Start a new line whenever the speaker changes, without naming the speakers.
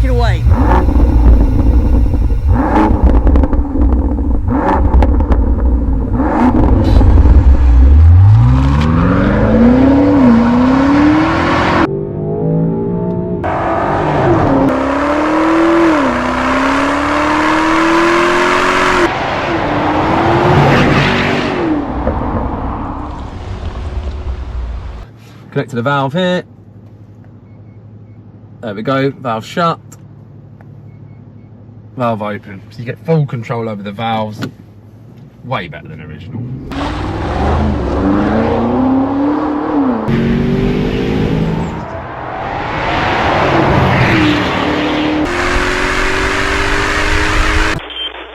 take it away.
Connect to the valve here. There we go, valve shut, valve open. So you get full control over the valves, way better than original.